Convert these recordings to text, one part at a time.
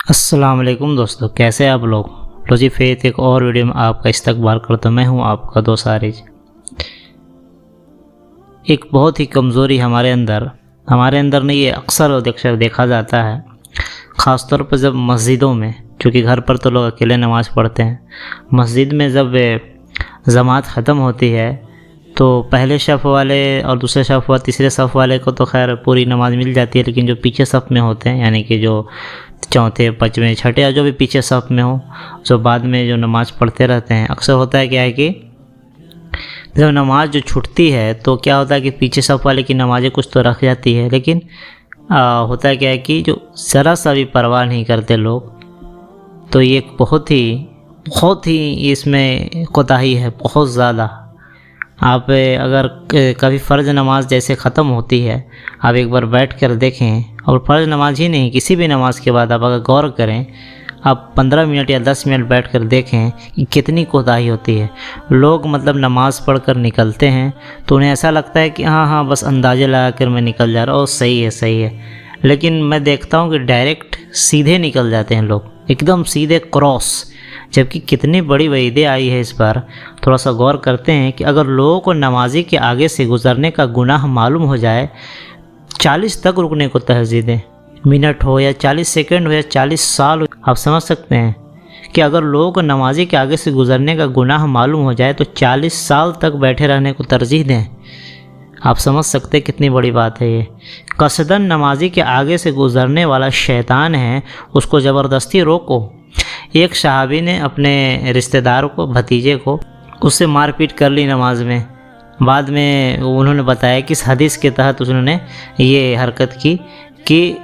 अस्सलाम वालेकुम दोस्तों, कैसे हैं आप लोग। लो जी, फेथ एक और वीडियो में आपका इस्तकबाल करता हूँ। मैं हूँ आपका दोस्त आरिज। एक बहुत ही कमज़ोरी हमारे अंदर नहीं, ये अक्सर देखा जाता है, ख़ास तौर पर जब मस्जिदों में, चूँकि घर पर तो लोग अकेले नमाज़ पढ़ते हैं, मस्जिद में जब जमात ख़त्म होती है तो पहले सफ़ वाले और दूसरे सफ़ वाले, तीसरे सफ़ वाले को तो खैर पूरी नमाज़ मिल जाती है, लेकिन जो पीछे सफ़ में होते हैं, यानी कि जो चौथे, पाँचवें, छठे या जो भी पीछे सफ़ में हो, जो बाद में जो नमाज़ पढ़ते रहते हैं, अक्सर होता है क्या है कि जब नमाज़ जो छूटती है तो क्या होता है कि पीछे सफ़ वाले की नमाज़ें कुछ तो रख जाती है, लेकिन होता है क्या है कि जो ज़रा सा भी परवाह नहीं करते लोग, तो ये एक बहुत ही इसमें कोताही है, बहुत ज़्यादा। आप अगर कभी फ़र्ज़ नमाज जैसे ख़त्म होती है, आप एक बार बैठ कर देखें, और फ़र्ज़ नमाज ही नहीं, किसी भी नमाज के बाद आप अगर गौर करें, आप 15 मिनट या 10 मिनट बैठ कर देखें कि कितनी कोताही होती है। लोग मतलब नमाज़ पढ़ कर निकलते हैं तो उन्हें ऐसा लगता है कि हाँ बस अंदाज़े लगा कर मैं निकल जा रहा हूँ, सही है, लेकिन मैं देखता हूँ कि डायरेक्ट सीधे निकल जाते हैं लोग, एकदम सीधे क्रॉस। जबकि कितनी बड़ी वईदें आई है इस बार। थोड़ा सा गौर करते हैं कि अगर लोगों को नमाजी के आगे से गुज़रने का गुनाह मालूम हो जाए, 40 तक रुकने को तरजीह दें, मिनट हो या 40 सेकंड हो या 40 साल हो। आप समझ सकते हैं कि अगर लोगों को नमाजी के आगे से गुज़रने का गुनाह मालूम हो जाए तो 40 साल तक बैठे रहने को तरजीह दें। आप समझ सकते हैं कितनी बड़ी बात है ये। कसदन नमाजी के आगे से गुज़रने वाला शैतान है, उसको ज़बरदस्ती रोको। एक सहाबी ने अपने रिश्तेदार को, भतीजे को, उससे मारपीट कर ली नमाज में। बाद में उन्होंने बताया कि इस हदीस के तहत उन्होंने ये हरकत की कि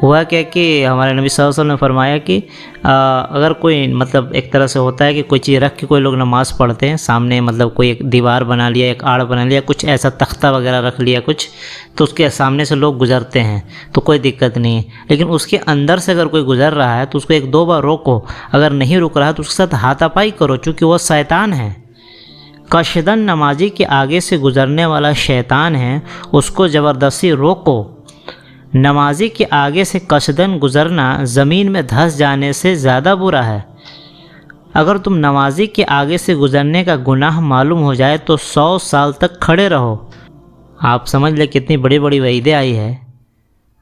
हुआ क्या कि हमारे नबी सल्लल्लाहु अलैहि वसल्लम ने फरमाया कि अगर कोई मतलब एक तरह से होता है कि कोई चीज़ रख के कोई लोग नमाज़ पढ़ते हैं सामने, मतलब कोई एक दीवार बना लिया, एक आड़ बना लिया, कुछ ऐसा तख्ता वगैरह रख लिया कुछ, तो उसके सामने से लोग गुज़रते हैं तो कोई दिक्कत नहीं है। लेकिन उसके अंदर से अगर कोई गुज़र रहा है तो उसको 1-2 बार रोको, अगर नहीं रुक रहा है तो उसके साथ हाथापाई करो, चूँकि वह शैतान है। कशदन नमाजी के आगे से गुज़रने वाला शैतान है, उसको ज़बरदस्ती रोको। नमाजी के आगे से कसदन गुज़रना ज़मीन में धंस जाने से ज़्यादा बुरा है। अगर तुम नमाजी के आगे से गुज़रने का गुनाह मालूम हो जाए तो 100 साल तक खड़े रहो। आप समझ ले कितनी बड़ी बड़ी वईदें आई है।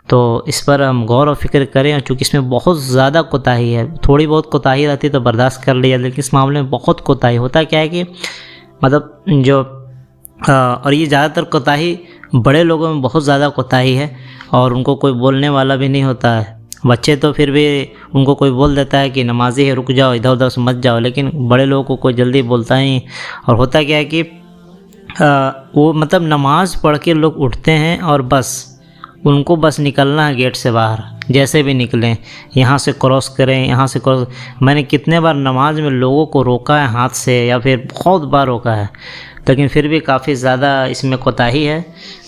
तो इस पर हम गौर और फिक्र करें, और चूँकि इसमें बहुत ज़्यादा कोताही है। थोड़ी बहुत कोताही रहती तो बर्दाश्त कर लिया, लेकिन इस मामले में बहुत कोताही होता क्या है कि मतलब जो और ये ज़्यादातर कोताही बड़े लोगों में बहुत ज़्यादा कोताही है, और उनको कोई बोलने वाला भी नहीं होता है। बच्चे तो फिर भी उनको कोई बोल देता है कि नमाजी है, रुक जाओ, इधर उधर से मत जाओ, लेकिन बड़े लोगों को कोई जल्दी बोलता ही। और होता क्या है कि वो मतलब नमाज़ पढ़ के लोग उठते हैं और बस उनको बस निकलना है गेट से बाहर, जैसे भी निकलें, यहाँ से क्रॉस करें, यहाँ से क्रॉस। मैंने कितने बार नमाज में लोगों को रोका है हाथ से, या फिर बहुत बार रोका है, लेकिन फिर भी काफ़ी ज़्यादा इसमें कोताही है,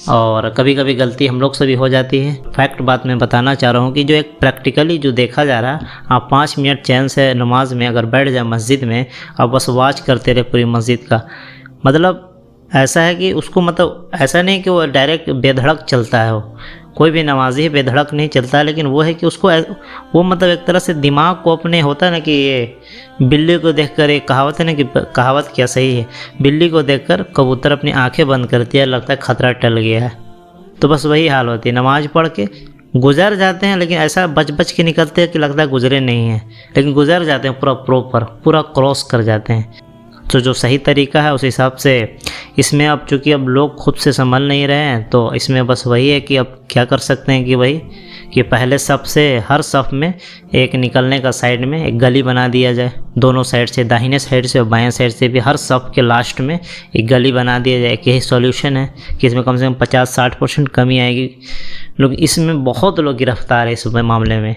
और कभी कभी गलती हम लोग से भी हो जाती है। फैक्ट बात मैं बताना चाह रहा हूँ कि जो एक प्रैक्टिकली जो देखा जा रहा है, आप 5 मिनट चैन से नमाज में अगर बैठ जाए मस्जिद में, आप बस वाच करते रहे पूरी मस्जिद का, मतलब ऐसा है कि उसको मतलब ऐसा नहीं कि वो डायरेक्ट बेधड़क चलता है, वो कोई भी नमाजी बेधड़क नहीं चलता है, लेकिन वो है कि उसको वो मतलब एक तरह से दिमाग को अपने, होता है ना कि ये बिल्ली को देखकर, एक कहावत है ना कि कहावत क्या सही है, बिल्ली को देखकर कबूतर अपनी आंखें बंद करती है, लगता है खतरा टल गया है। तो बस वही हाल होती है, नमाज पढ़ के गुजर जाते हैं, लेकिन ऐसा बच के निकलते हैं कि लगता है गुजरे नहीं हैं, लेकिन गुजर जाते हैं पूरा प्रॉपर, पूरा क्रॉस कर जाते हैं। तो जो सही तरीका है उस हिसाब से इसमें, अब चूँकि अब लोग खुद से संभल नहीं रहे हैं, तो इसमें बस वही है कि अब क्या कर सकते हैं कि वही कि पहले सफ़ से, हर सफ़ में एक निकलने का साइड में एक गली बना दिया जाए, दोनों साइड से, दाहिने साइड से और बाएं साइड से भी, हर सफ़ के लास्ट में एक गली बना दिया जाए। यही सॉल्यूशन है कि इसमें कम से कम 50-60% कमी आएगी। लोग इसमें बहुत लोग गिरफ्तार है इस मामले में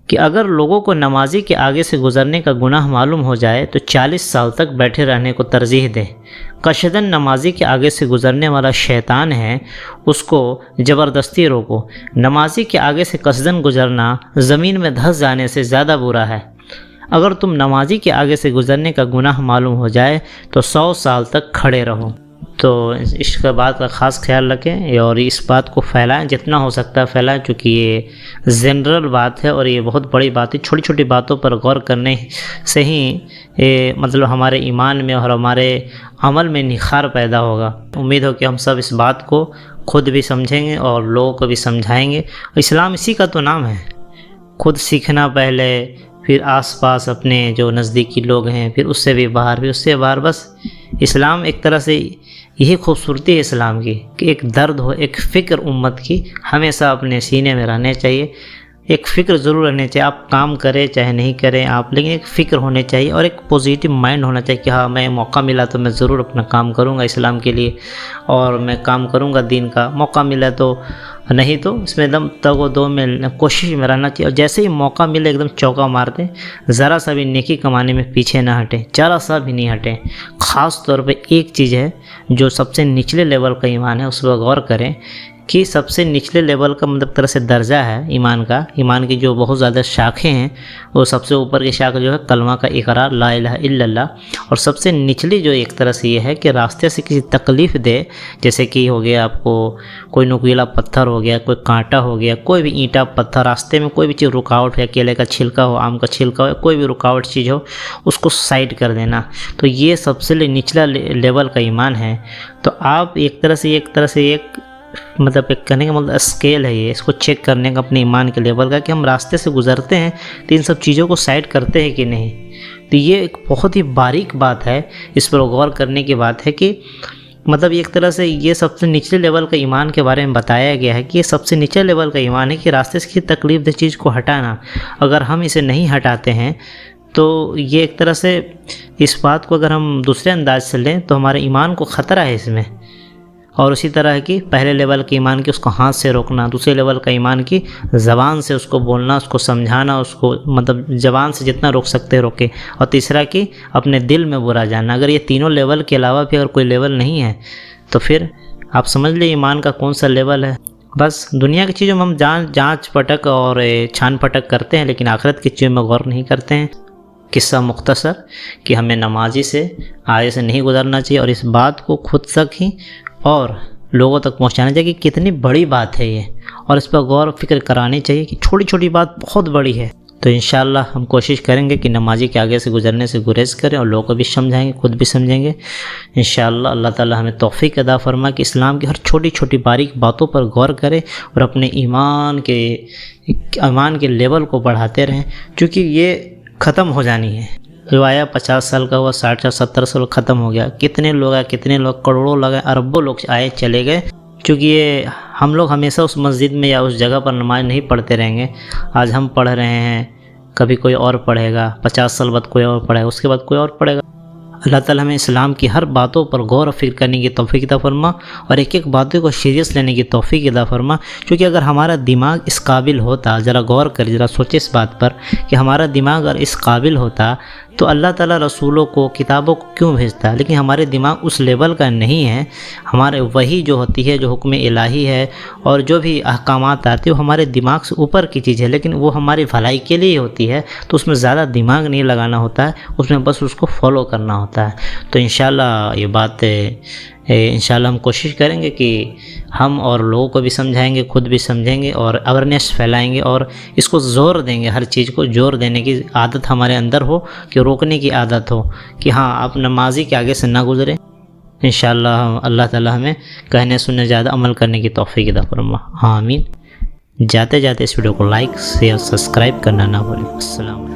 कि अगर लोगों को नमाजी के आगे से गुज़रने का गुनाह मालूम हो जाए तो 40 साल तक बैठे रहने को तरजीह दें। कशदन नमाजी के आगे से गुज़रने वाला शैतान है, उसको ज़बरदस्ती रोको। नमाजी के आगे से कसदन गुज़रना ज़मीन में धंस जाने से ज़्यादा बुरा है। अगर तुम नमाजी के आगे से गुज़रने का गुनाह मालूम हो जाए तो 100 साल तक खड़े रहो। تو اس کا بات کا خاص خیال رکھیں اور اس بات کو پھیلائیں، جتنا ہو سکتا ہے پھیلائیں، چونکہ یہ جنرل بات ہے اور یہ بہت بڑی بات ہے۔ چھوٹی چھوٹی باتوں پر غور کرنے سے ہی مطلب ہمارے ایمان میں اور ہمارے عمل میں نکھار پیدا ہوگا۔ امید ہو کہ ہم سب اس بات کو خود بھی سمجھیں گے اور لوگوں کو بھی سمجھائیں گے۔ اسلام اسی کا تو نام ہے، خود سیکھنا پہلے، پھر آس پاس اپنے جو نزدیکی لوگ ہیں، پھر اس سے بھی باہر، پھر اس سے باہر۔ بس اسلام ایک طرح سے یہی خوبصورتی ہے اسلام کی کہ ایک درد ہو، ایک فکر امت کی ہمیشہ اپنے سینے میں رہنے چاہیے۔ ایک فکر ضرور رہنے چاہیے، آپ کام کریں چاہے نہیں کریں آپ، لیکن ایک فکر ہونے چاہیے اور ایک پوزیٹیو مائنڈ ہونا چاہیے کہ ہاں میں موقع ملا تو میں ضرور اپنا کام کروں گا اسلام کے لیے، اور میں کام کروں گا دین کا۔ موقع ملا تو نہیں تو اس میں ایک دم تگ و دو میں کوشش میں رہنا چاہیے، اور جیسے ہی موقع ملے ایک دم چوکا مار دیں، ذرا سا بھی نیکی کمانے میں پیچھے نہ ہٹیں، ذرا سا بھی نہیں ہٹیں۔ خاص طور پہ ایک چیز ہے جو سب سے نچلے لیول کا ایمان ہے، اس پر غور کریں کہ سب سے نچلے لیول کا مطلب طرح سے درجہ ہے ایمان کا، ایمان کی جو بہت زیادہ شاخیں ہیں، وہ سب سے اوپر کی شاخ جو ہے کلمہ کا اقرار لا الہ الا اللہ، اور سب سے نچلی جو ایک طرح سے یہ ہے کہ راستے سے کسی تکلیف دے، جیسے کہ ہو گیا آپ کو کوئی نوکیلا پتھر ہو گیا، کوئی کانٹا ہو گیا، کوئی بھی اینٹا پتھر، راستے میں کوئی بھی چیز رکاوٹ ہے، کیلے کا چھلکا ہو، آم کا چھلکا ہو، کوئی بھی رکاوٹ چیز ہو، اس کو سائڈ کر دینا، تو یہ سب سے نچلا لیول کا ایمان ہے۔ تو آپ ایک طرح سے ایک مطلب ایک کہنے کا مطلب اسکیل ہے یہ، اس کو چیک کرنے کا اپنے ایمان کے لیول کا کہ ہم راستے سے گزرتے ہیں تو ان سب چیزوں کو سائڈ کرتے ہیں کہ نہیں۔ تو یہ ایک بہت ہی باریک بات ہے، اس پر غور کرنے کی بات ہے کہ مطلب ایک طرح سے یہ سب سے نچلے لیول کا ایمان کے بارے میں بتایا گیا ہے کہ یہ سب سے نچلے لیول کا ایمان ہے کہ راستے سے کسی تکلیف دہ چیز کو ہٹانا۔ اگر ہم اسے نہیں ہٹاتے ہیں تو یہ ایک طرح سے اس بات کو اگر ہم دوسرے انداز سے لیں تو ہمارے ایمان کو خطرہ ہے اس میں۔ اور اسی طرح کی پہلے لیول کے ایمان کی اس کو ہاتھ سے روکنا، دوسرے لیول کا ایمان کی زبان سے اس کو بولنا، اس کو سمجھانا، اس کو مطلب زبان سے جتنا روک سکتے ہیں روکے، اور تیسرا کہ اپنے دل میں برا جاننا۔ اگر یہ تینوں لیول کے علاوہ بھی اگر کوئی لیول نہیں ہے تو پھر آپ سمجھ لیں ایمان کا کون سا لیول ہے۔ بس دنیا کی چیزوں میں ہم جانچ پٹک اور چھان پٹک کرتے ہیں، لیکن آخرت کی چیزوں میں غور نہیں کرتے ہیں۔ قصہ مختصر کہ ہمیں نمازی سے آگے سے نہیں گزرنا چاہیے، اور اس بات کو خود تک ہی اور لوگوں تک پہنچانا چاہیے کہ کتنی بڑی بات ہے یہ، اور اس پر غور و فکر کرانی چاہیے کہ چھوٹی چھوٹی بات بہت بڑی ہے۔ تو انشاءاللہ ہم کوشش کریں گے کہ نمازی کے آگے سے گزرنے سے گریز کریں، اور لوگوں کو بھی سمجھائیں گے، خود بھی سمجھیں گے انشاءاللہ۔ اللہ تعالی ہمیں توفیق عطا فرمائے کہ اسلام کی ہر چھوٹی چھوٹی باریک باتوں پر غور کرے اور اپنے ایمان کے لیول کو بڑھاتے رہیں، کیونکہ یہ ختم ہو جانی ہے۔ جو آیا 50 سال کا ہوا، 60 سال 70 سال ختم ہو گیا، کتنے لوگ آئے، کتنے لوگ، کروڑوں لوگ آئے، اربوں لوگ آئے چلے گئے، کیونکہ یہ ہم لوگ ہمیشہ اس مسجد میں یا اس جگہ پر نماز نہیں پڑھتے رہیں گے۔ آج ہم پڑھ رہے ہیں، کبھی کوئی اور پڑھے گا، 50 سال بعد کوئی اور پڑھے گا، اس کے بعد کوئی اور پڑھے گا۔ اللہ تعالیٰ ہمیں اسلام کی ہر باتوں پر غور و فکر کرنے کی توفیق عطا فرما، اور ایک ایک باتوں کو سیریس لینے کی توفیق عطا فرما، کیونکہ اگر ہمارا دماغ اس قابل ہوتا، ذرا غور کر، ذرا سوچے اس بات پر کہ ہمارا دماغ اگر اس قابل ہوتا تو اللہ تعالیٰ رسولوں کو، کتابوں کو کیوں بھیجتا؟ لیکن ہمارے دماغ اس لیول کا نہیں ہے۔ ہمارے وحی جو ہوتی ہے، جو حکم الہی ہے اور جو بھی احکامات آتے ہیں، وہ ہمارے دماغ سے اوپر کی چیز ہے، لیکن وہ ہماری بھلائی کے لیے ہوتی ہے، تو اس میں زیادہ دماغ نہیں لگانا ہوتا ہے، اس میں بس اس کو فالو کرنا ہوتا ہے۔ تو انشاءاللہ یہ بات انشاءاللہ ہم کوشش کریں گے کہ ہم اور لوگوں کو بھی سمجھائیں گے، خود بھی سمجھیں گے، اور اویرنیس پھیلائیں گے، اور اس کو زور دیں گے، ہر چیز کو زور دینے کی عادت ہمارے اندر ہو، کہ روکنے کی عادت ہو کہ ہاں آپ نمازی کے آگے سے نہ گزریں۔ انشاءاللہ اللہ تعالی ہمیں کہنے سننے زیادہ عمل کرنے کی توفیق عطا فرما، آمین۔ جاتے جاتے اس ویڈیو کو لائک، شیئر، سبسکرائب کرنا نہ بھولیں۔ السلام علیکم۔